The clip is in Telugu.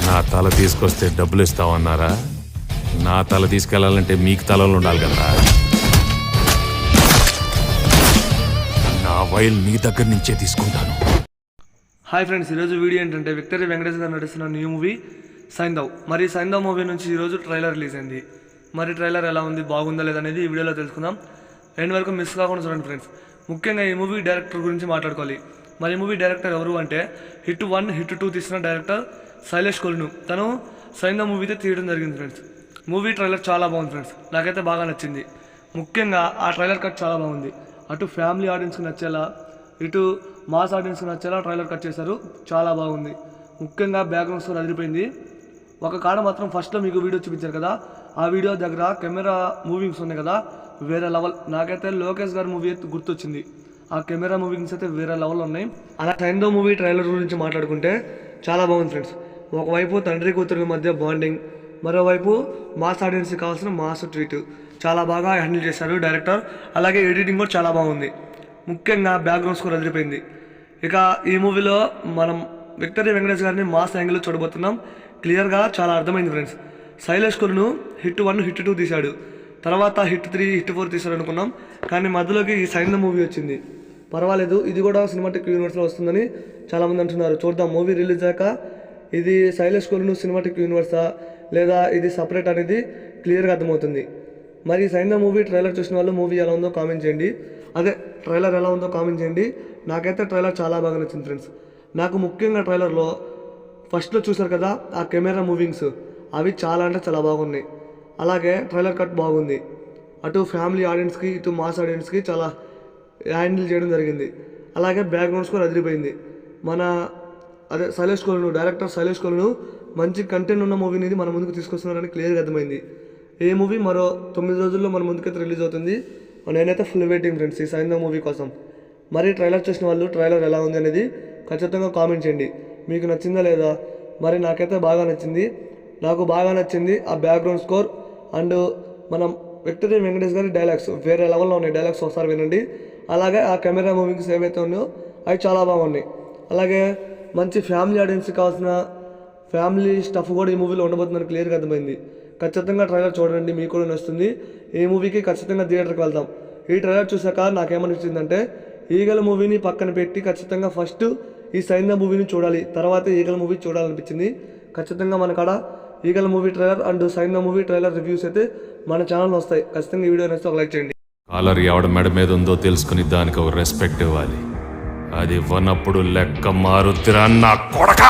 నా తల తీసుకొస్తే డబ్బులు ఇస్తామన్నారా? నా తల తీసుకెళ్లాలంటే మీకు తలలో ఉండాలి కదా. నా వైల్ మీ దగ్గర నుంచే తీసుకుంటాను. హాయ్ ఫ్రెండ్స్, ఈరోజు వీడియో ఏంటంటే విక్టరీ వెంకటేష్ గారు నటిస్తున్న న్యూ మూవీ సైంధవ్. మరి సైంధవ్ మూవీ నుంచి ఈరోజు ట్రైలర్ రిలీజ్ అయింది. మరి ట్రైలర్ ఎలా ఉంది, బాగుందా లేదనేది ఈ వీడియోలో తెలుసుకుందాం. ఎండ్ వరకు మిస్ కాకుండా చూడండి ఫ్రెండ్స్. ముఖ్యంగా ఈ మూవీ డైరెక్టర్ గురించి మాట్లాడుకోవాలి. మరి ఈ మూవీ డైరెక్టర్ ఎవరు అంటే హిట్ 1, హిట్ 2 తీసిన డైరెక్టర్ శైలేష్ కొలును. తను సైంధవ్ మూవీతో తీయడం జరిగింది ఫ్రెండ్స్. మూవీ ట్రైలర్ చాలా బాగుంది ఫ్రెండ్స్, నాకైతే బాగా నచ్చింది. ముఖ్యంగా ఆ ట్రైలర్ కట్ చాలా బాగుంది. అటు ఫ్యామిలీ ఆడియన్స్కి నచ్చేలా, ఇటు మాస్ ఆడియన్స్కి నచ్చేలా ట్రైలర్ కట్ చేశారు. చాలా బాగుంది. ముఖ్యంగా బ్యాక్గ్రౌండ్ స్కోర్ అదిరిపోయింది. ఒక కాడ మాత్రం ఫస్ట్లో మీకు వీడియో చూపించారు కదా, ఆ వీడియో దగ్గర కెమెరా మూవింగ్స్ ఉన్నాయి కదా, వేరే లెవెల్. నాకైతే లోకేష్ గారి మూవీ అయితే గుర్తొచ్చింది. ఆ కెమెరా మూవింగ్స్ అయితే వేరే లెవెల్లో ఉన్నాయి. అలా సైంధవ్ మూవీ ట్రైలర్ గురించి మాట్లాడుకుంటే చాలా బాగుంది ఫ్రెండ్స్. ఒకవైపు తండ్రి కూతురు మధ్య బాండింగ్, మరోవైపు మాస్ ఆడియన్స్కి కావాల్సిన మాస్ ట్రీట్ చాలా బాగా హ్యాండిల్ చేశారు డైరెక్టర్. అలాగే ఎడిటింగ్ కూడా చాలా బాగుంది. ముఖ్యంగా బ్యాక్గ్రౌండ్ స్కోర్ అదిరిపోయింది. ఇక ఈ మూవీలో మనం విక్టరీ వెంకటేష్ గారిని మాస్ యాంగిల్లో చూడబోతున్నాం. క్లియర్గా చాలా అర్థమైంది friends. Shailesh Kolanu hit 1, hit 2 తీశాడు, తర్వాత హిట్ 3, హిట్ 4 తీశాడు అనుకున్నాం. కానీ మధ్యలోకి ఈ సైంధవ్ మూవీ వచ్చింది. పర్వాలేదు, ఇది కూడా సినిమాటిక్ యూనివర్స్లో వస్తుందని చాలామంది అంటున్నారు. చూద్దాం మూవీ రిలీజ్ అయ్యాక ఇది శైలేష్ కొలును సినిమాటిక్ యూనివర్సా లేదా ఇది సపరేట్ అనేది క్లియర్గా అర్థమవుతుంది. మరి సైంధవ్ మూవీ ట్రైలర్ చూసిన వాళ్ళు మూవీ ఎలా ఉందో కామెంట్ చేయండి. ట్రైలర్ ఎలా ఉందో కామెంట్ చేయండి. నాకైతే ట్రైలర్ చాలా బాగా నచ్చింది ఫ్రెండ్స్. నాకు ముఖ్యంగా ట్రైలర్లో ఫస్ట్లో చూసారు కదా ఆ కెమెరా మూవింగ్స్, అవి చాలా అంటే చాలా బాగున్నాయి. అలాగే ట్రైలర్ కట్ బాగుంది. అటు ఫ్యామిలీ ఆడియన్స్కి, ఇటు మాస్ ఆడియన్స్కి చాలా హ్యాండిల్ చేయడం జరిగింది. అలాగే బ్యాక్గ్రౌండ్ స్కోర్ అదిరిపోయింది. శైలేష్ కొలును, డైరెక్టర్ శైలేష్ కొలును మంచి కంటెంట్ ఉన్న మూవీని మన ముందుకు తీసుకొస్తున్నారని క్లియర్గా అర్థమైంది. ఈ మూవీ మరో 9 రోజుల్లో మన ముందుకైతే రిలీజ్ అవుతుంది. నేనైతే ఫుల్ వెయిటింగ్ ఫ్రెండ్స్ ఈ సైంధవ్ మూవీ కోసం. మరి ట్రైలర్ చూసిన వాళ్ళు ట్రైలర్ ఎలా ఉంది అనేది ఖచ్చితంగా కామెంట్ చేయండి. మీకు నచ్చిందా లేదా? మరి నాకైతే బాగా నచ్చింది. నాకు బాగా నచ్చింది ఆ బ్యాక్గ్రౌండ్ స్కోర్ అండ్ మనం విక్టరీ వెంకటేష్ గారి డైలాగ్స్ వేరే లెవెల్లో ఉన్నాయి. డైలాగ్స్ ఒకసారి వినండి. అలాగే ఆ కెమెరా మూవింగ్స్ ఏవైతే ఉన్నాయో అవి చాలా బాగున్నాయి. అలాగే మంచి ఫ్యామిలీ ఆడియన్స్కి కావాల్సిన ఫ్యామిలీ స్టఫ్ కూడా ఈ మూవీలో ఉండబోతుందని క్లియర్గా అర్థమైంది. ఖచ్చితంగా ట్రైలర్ చూడండి, మీకు కూడా నచ్చుతుంది. ఈ మూవీకి ఖచ్చితంగా థియేటర్కి వెళ్దాం. ఈ ట్రైలర్ చూసాక నాకేమనిపించిందంటే ఈగల మూవీని పక్కన పెట్టి ఖచ్చితంగా ఫస్ట్ ఈ సైంధవ్ మూవీని చూడాలి, తర్వాత ఈగల మూవీ చూడాలనిపించింది. ఖచ్చితంగా మన కాడ ఈగల movie trailer and Saindhav movie trailer reviews అయితే మన ఛానల్లో వస్తాయి. ఖచ్చితంగా ఈ వీడియో నచ్చితే ఒక లైక్ చేయండి. కాలర్ ఎవడ మెడ మీద ఉందో తెలుసుకుని దానికి ఒక రెస్పెక్ట్ ఇవ్వాలి. అది ఇవ్వనప్పుడు లెక్క మారుద్దిరా నా కొడక.